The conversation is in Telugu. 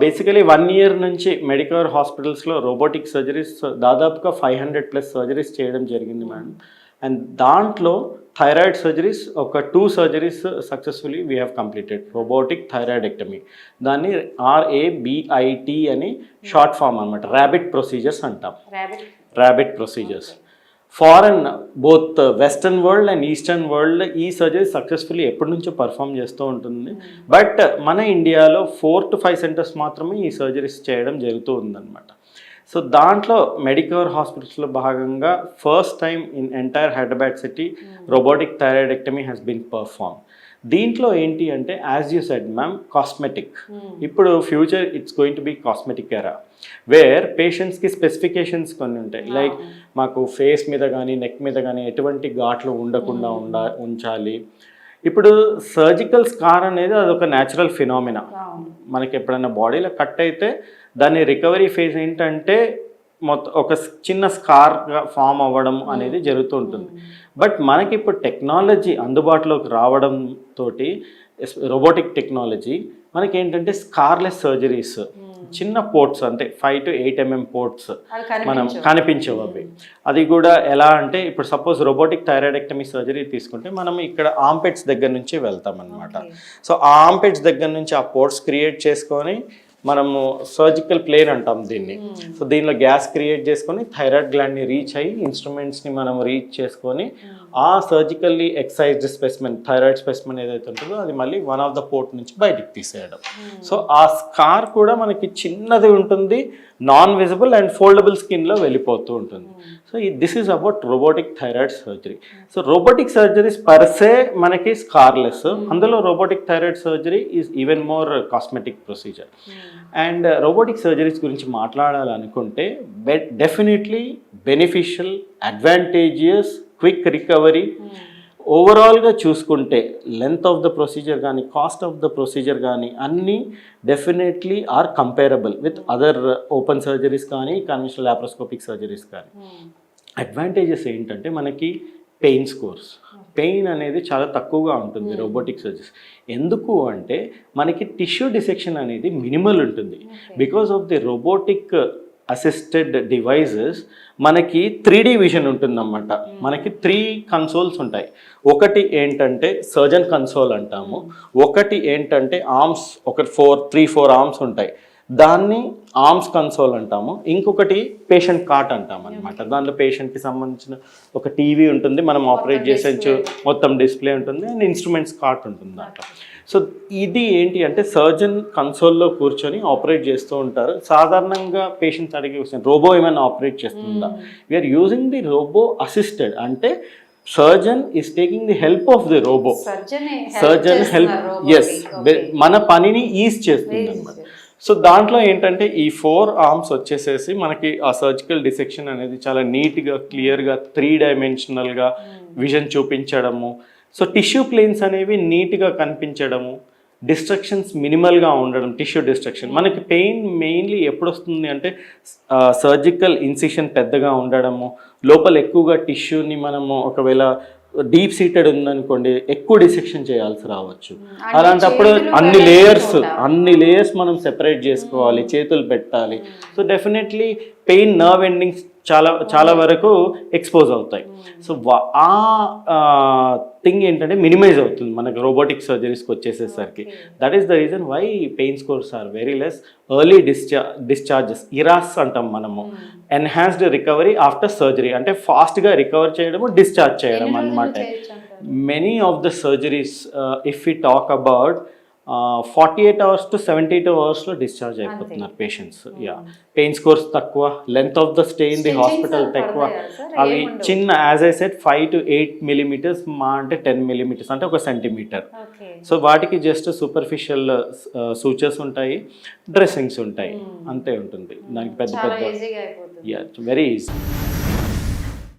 బేసికలీ 1 ఇయర్ నుంచి మెడికవర్ హాస్పిటల్స్లో రోబోటిక్ సర్జరీస్ దాదాపుగా 500+ సర్జరీస్ చేయడం జరిగింది మేడం. అండ్ దాంట్లో థైరాయిడ్ సర్జరీస్ ఒక 2 surgeries successfully we have completed. Robotic thyroidectomy, దాన్ని RABIT అని షార్ట్ ఫామ్ అనమాట. ర్యాబిట్ ప్రొసీజర్స్ అంటాం. Rabbit procedures foreign both western world and eastern world ఈ సర్జరీ సక్సెస్ఫుల్లీ ఎప్పటి నుంచో పర్ఫామ్ చేస్తూ ఉంటుంది. బట్ మన ఇండియాలో 4 to 5 సెంటర్స్ మాత్రమే ఈ సర్జరీస్ చేయడం జరుగుతూ ఉందన్నమాట. సో దాంట్లో మెడికవర్ హాస్పిటల్స్లో భాగంగా first time in entire Hyderabad city robotic thyroidectomy has been perform. దీంట్లో ఏంటి అంటే as you said ma'am, cosmetic. ఇప్పుడు future it's going to be cosmetic era, where పేషెంట్స్కి స్పెసిఫికేషన్స్ కొన్ని ఉంటాయి. లైక్ మాకు ఫేస్ మీద కానీ నెక్ మీద కానీ ఎటువంటి ఘాట్లు ఉండకుండా ఉంచాలి. ఇప్పుడు సర్జికల్ స్కార్ అనేది అదొక న్యాచురల్ ఫినామినా. మనకి ఎప్పుడైనా బాడీలో కట్ అయితే దాని రికవరీ ఫేజ్ ఏంటంటే మొత్తం ఒక చిన్న స్కార్గా ఫామ్ అవ్వడం అనేది జరుగుతూ ఉంటుంది. బట్ మనకి ఇప్పుడు టెక్నాలజీ అందుబాటులోకి రావడంతో రోబోటిక్ టెక్నాలజీ మనకి ఏంటంటే స్కార్లెస్ సర్జరీస్, చిన్న పోర్ట్స్ అంటే 5 to 8 mm పోర్ట్స్ మనం కనిపించవు అవి. అది కూడా ఎలా అంటే ఇప్పుడు సపోజ్ రోబోటిక్ థైరాయిడెక్టమీ సర్జరీ తీసుకుంటే మనం ఇక్కడ ఆంపెట్స్ దగ్గర నుంచి వెళ్తాం అనమాట. సో ఆ ఆంపెట్స్ దగ్గర నుంచి ఆ పోర్ట్స్ క్రియేట్ చేసుకొని మనము సర్జికల్ ప్లేన్ అంటాం దీన్ని. సో దీనిలో గ్యాస్ క్రియేట్ చేసుకొని థైరాయిడ్ గ్లాండ్ని రీచ్ అయ్యి ఇన్స్ట్రుమెంట్స్ని మనం రీచ్ చేసుకొని ఆ surgically excised specimen, thyroid specimen ఏదైతే ఉంటుందో అది మళ్ళీ వన్ ఆఫ్ ద పోర్ట్ నుంచి బయటికి తీసేయడం. సో ఆ స్కార్ కూడా మనకి చిన్నది ఉంటుంది, నాన్ విజిబుల్ అండ్ ఫోల్డబుల్ స్కిన్లో వెళ్ళిపోతూ ఉంటుంది. So this is about robotic thyroid surgery. So robotic surgeries per మనకి స్కార్లెస్, అందులో robotic thyroid surgery is even more cosmetic procedure. And robotic surgeries గురించి మాట్లాడాలనుకుంటే definitely beneficial, advantageous, quick recovery. ఓవరాల్గా చూసుకుంటే లెంత్ ఆఫ్ ద ప్రొసీజర్ కానీ కాస్ట్ ఆఫ్ ద ప్రొసీజర్ కానీ అన్నీ definitely are comparable with other open surgeries కానీ కన్వెన్షనల్ లాప్రోస్కోపిక్ సర్జరీస్ కానీ. అడ్వాంటేజెస్ ఏంటంటే మనకి పెయిన్ స్కోర్స్, పెయిన్ అనేది చాలా తక్కువగా ఉంటుంది రోబోటిక్ సర్జరీస్. ఎందుకు అంటే మనకి టిష్యూ డిసెక్షన్ అనేది మినిమల్ ఉంటుంది. Because of the robotic assisted devices మనకి 3D విజన్ ఉంటుందన్నమాట. మనకి 3 కన్సోల్స్ ఉంటాయి. ఒకటి ఏంటంటే సర్జన్ కన్సోల్ అంటాము, ఒకటి ఏంటంటే ఆర్మ్స్, ఒకటి 3-4 ఆర్మ్స్ ఉంటాయి, దాన్ని ఆర్మ్స్ కన్సోల్ అంటాము. ఇంకొకటి పేషెంట్ కార్ట్ అంటాం అనమాట. దాంట్లో పేషెంట్కి సంబంధించిన ఒక టీవీ ఉంటుంది, మనం ఆపరేట్ చేసే మొత్తం డిస్ప్లే ఉంటుంది, అండ్ ఇన్స్ట్రుమెంట్స్ కార్ట్ ఉంటుంది దాంట్లో. సో ఇది ఏంటి అంటే సర్జన్ కన్సోల్లో కూర్చొని ఆపరేట్ చేస్తూ ఉంటారు. సాధారణంగా పేషెంట్స్ అడిగే క్వశ్చన్, రోబో ఏమైనా ఆపరేట్ చేస్తుందా? We're using the robo assisted, అంటే surgeon is taking the help of the robo. Surgeon help, yes, మన పనిని ఈజ్ చేస్తుంది అనమాట. సో దాంట్లో ఏంటంటే ఈ 4 ఆర్మ్స్ వచ్చేసేసి మనకి ఆ సర్జికల్ డిసెక్షన్ అనేది చాలా నీట్గా, క్లియర్గా, 3 డైమెన్షనల్గా విజన్ చూపించడము. సో టిష్యూ ప్లేన్స్ అనేవి నీట్గా కనిపించడము, డిస్ట్రక్షన్స్ మినిమల్గా ఉండడం, టిష్యూ డిస్ట్రక్షన్. మనకి పెయిన్ మెయిన్లీ ఎప్పుడు వస్తుంది అంటే సర్జికల్ ఇన్సిషన్ పెద్దగా ఉండడము, లోపల ఎక్కువగా టిష్యూని మనము ఒకవేళ డీప్ సీటెడ్ ఉందనుకోండి ఎక్కువ డిసెక్షన్ చేయాల్సి రావచ్చు. అలాంటప్పుడు అన్ని లేయర్స్ మనం సెపరేట్ చేసుకోవాలి, చేతులు పెట్టాలి. So definitely pain, nerve endings చాలా వరకు ఎక్స్పోజ్ అవుతాయి. సో ఆ థింగ్ ఏంటంటే మినిమైజ్ అవుతుంది మనకు రోబోటిక్ సర్జరీస్కి వచ్చేసేసరికి. That is the reason why pain scores are very less. Early discharges, ERAS అంటాం మనము, ఎన్హాన్స్డ్ రికవరీ ఆఫ్టర్ సర్జరీ, అంటే ఫాస్ట్గా రికవర్ చేయడము, డిశ్చార్జ్ చేయడం అనమాట. Many of the surgeries if we talk about 48 hours to 72 hours discharge అయిపోతున్నారు పేషెంట్స్. పెయిన్ స్కోర్స్ తక్కువ, length of the stay in the hospital తక్కువ. అవి చిన్న, as I said 5 to 8 millimeters, మా అంటే 10 millimeters, అంటే 1 centimeter. సో వాటికి జస్ట్ సూపర్ఫిషియల్ సూచర్స్ ఉంటాయి, డ్రెస్సింగ్స్ ఉంటాయి, అంతే ఉంటుంది. దానికి పెద్ద వెరీ ఈజీ.